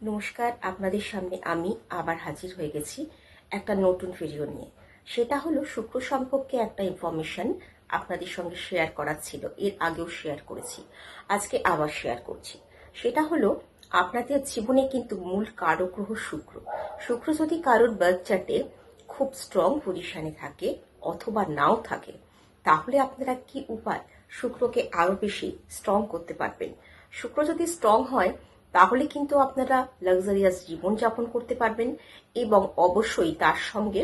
নমস্কার, আপনাদের সামনে আমি আবার হাজির হয়ে গেছি একটা নতুন ভিডিও নিয়ে। সেটা হলো শুক্র সম্পর্কে একটা ইনফরমেশন আপনাদের সঙ্গে শেয়ার করার ছিল। এর আগেও শেয়ার করেছি, আজকে আবার শেয়ার করছি। সেটা হলো আপনাদের জীবনে কিন্তু মূল কারক গ্রহ শুক্র। শুক্র যদি কারোর বার্থ চার্টে খুব স্ট্রং পজিশনে থাকে অথবা নাও থাকে, তাহলে আপনারা কি উপায় শুক্রকে আরো বেশি স্ট্রং করতে পারবেন। শুক্র যদি স্ট্রং হয় তাহলে কিন্তু আপনারা লাক্সারিয়াস জীবন যাপন করতে পারবেন এবং অবশ্যই তার সঙ্গে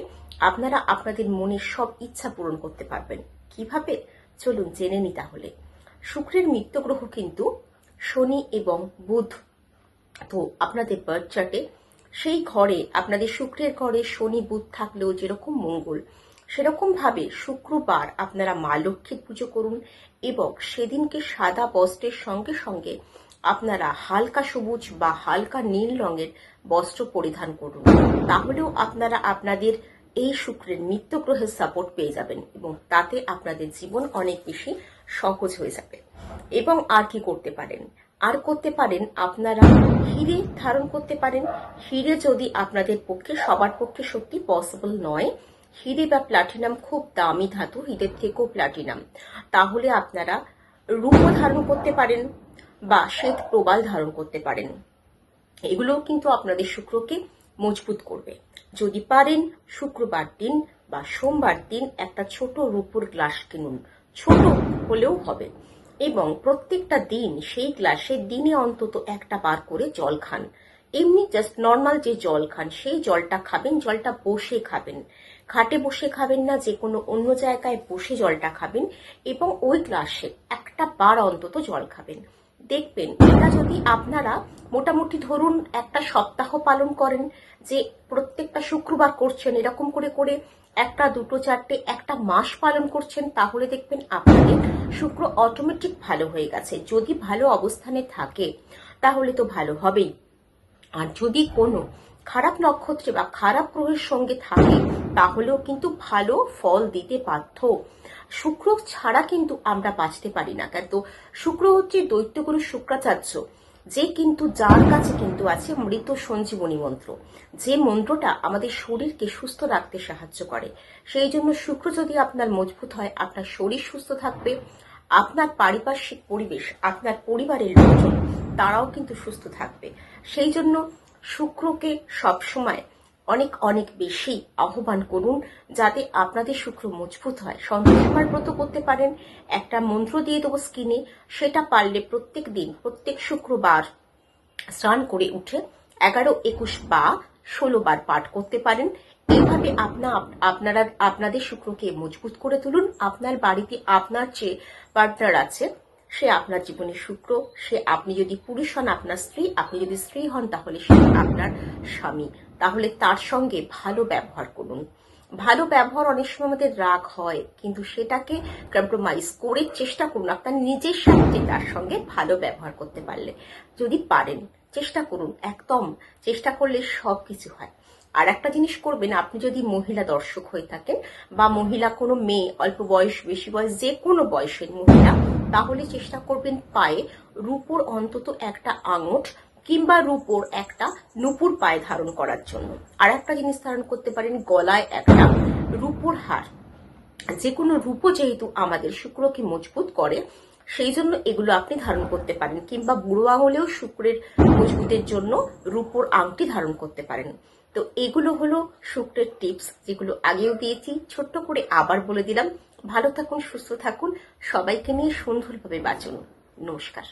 আপনারা আপনাদের মনের সব ইচ্ছা পূরণ করতে পারবেন। কিভাবে চলুন জেনে নি তাহলে। শুক্রের মিত্র গ্রহ কিন্তু শনি এবং বুধ। তো আপনাদের বার্থ চার্টে সেই ঘরে আপনাদের শুক্রের ঘরে শনি বুধ থাকলেও যেরকম মঙ্গল, সেরকম ভাবে শুক্রবার আপনারা মা লক্ষ্মীর পুজো করুন এবং সেদিনকে সাদা বস্ত্রের সঙ্গে সঙ্গে আপনারা হালকা সবুজ বা হালকা নীল রঙের বস্ত্র পরিধান করুন। তাহলেও আপনারা আপনাদের এই শুক্রের মিত্র গ্রহের সাপোর্ট পেয়ে যাবেন এবং তাতে আপনাদের জীবন অনেক বেশি সহজ হয়ে যাবে। এবং আর কি করতে পারেন, আর করতে পারেন আপনারা হিরে ধারণ করতে পারেন। হিরে যদি আপনাদের পক্ষে সবার পক্ষে সত্যি পসিবল নয়, হিরে বা প্লাটিনাম খুব দামি ধাতু, হিরের থেকেও প্লাটিনাম, তাহলে আপনারা রূপো ধারণ করতে পারেন বা শ্বেত প্রবাল ধারণ করতে পারেন। এগুলোও কিন্তু আপনাদের শুক্রকে মজবুত করবে। যদি পারেন শুক্রবার দিন বা সোমবার দিন একটা ছোট রূপোর গ্লাস কিনুন, ছোট হলেও হবে, এবং প্রত্যেকটা দিন সেই গ্লাসে দিনে অন্তত একটা বার করে জল খান। এমনি জাস্ট নর্মাল যে জল খান সেই জলটা খাবেন, জলটা বসে খাবেন, খাটে বসে খাবেন না, যে কোনো অন্য জায়গায় বসে জলটা খাবেন এবং ওই গ্লাসে একটা বার অন্তত জল খাবেন। দেখবেন এটা যদি আপনারা মোটামুটি ধরুন একটা সপ্তাহ পালন করেন, যে প্রত্যেকটা শুক্রবার করছেন, এরকম করে করে একটা দুটো চারটে একটা মাস পালন করছেন, তাহলে দেখবেন আপনাদের শুক্র অটোমেটিক ভালো হয়ে গেছে। যদি ভালো অবস্থানে থাকে তাহলে তো ভালো হবেই, আর যদি কোনো খারাপ নক্ষত্রে বা খারাপ গ্রহের সঙ্গে থাকে তাহলেও কিন্তু ভালো ফল দিতে বাধ্য। শুক্র ছাড়া কিন্তু আমরা বাঁচতে পারি না। কিন্তু শুক্র হচ্ছে দৈত্যগুরু শুক্রাচার্য, যে কিন্তু যার কাছে কিন্তু আছে মৃত সঞ্জীবনী মন্ত্র, যে মন্ত্রটা আমাদের শরীরকে সুস্থ রাখতে সাহায্য করে। সেই জন্য শুক্র যদি আপনার মজবুত হয়, আপনার শরীর সুস্থ থাকবে, আপনার পারিপার্শ্বিক পরিবেশ, আপনার পরিবারের লোকজন তারাও কিন্তু সুস্থ থাকবে। সেই জন্য শুক্রকে সবসময় অনেক অনেক বেশি আহ্বান করুন যাতে আপনাদের শুক্র মজবুত হয়। সন্তোষীমার ব্রত করতে পারেন, একটা মন্ত্র দিয়ে দেবো স্ক্রিনে, সেটা পারলে প্রত্যেক দিন প্রত্যেক শুক্রবার স্নান করে উঠে 11, 21 বা 16 বার পাঠ করতে পারেন। এইভাবে আপনারা আপনাদের শুক্রকে মজবুত করে তুলুন। আপনার বাড়িতে আপনার যে পার্টনার আছে সে আপনার জীবনে শুক্র, সে আপনি যদি পুরুষ হন আপনার স্ত্রী, আপনি যদি স্ত্রী হন তাহলে সে আপনার স্বামী। তাহলে তার সঙ্গে ভালো ব্যবহার করুন। ভালো ব্যবহার, অনেক সময় আমাদের রাগ হয়, কিন্তু সেটাকে কম্প্রোমাইজ করে চেষ্টা করুন আপনার নিজের সাথে তার সঙ্গে ভালো ব্যবহার করতে পারলে। যদি পারেন চেষ্টা করুন, একদম চেষ্টা করলে সবকিছু হয়। আর একটা জিনিস করবেন, আপনি যদি মহিলা দর্শক হয়ে থাকেন বা মহিলা কোনো মেয়ে, অল্প বয়স বেশি বয়স যে কোনো বয়সের মহিলা, তাহলে চেষ্টা করবেন পায়ে রূপোর অন্তত একটা আঙট কিংবা রূপোর একটা নুপুর পায়ে ধারণ করার জন্য। আর একটা জিনিস ধারণ করতে পারেন, গলায় একটা রূপোর হার। যে কোনো রূপো যেহেতু আমাদের শুক্রকে মজবুত করে, সেই জন্য এগুলো আপনি ধারণ করতে পারেন, কিংবা বুড়ো আঙুলেও শুক্রের মজবুতের জন্য রূপোর আংটি ধারণ করতে পারেন। তো এগুলো হলো শুক্রের টিপস, যেগুলো আগেও দিয়েছি, ছোট্ট করে আবার বলে দিলাম। ভালো থাকুন, সুস্থ থাকুন, সবাইকে নিয়ে সুন্দরভাবে বাঁচুন। নমস্কার।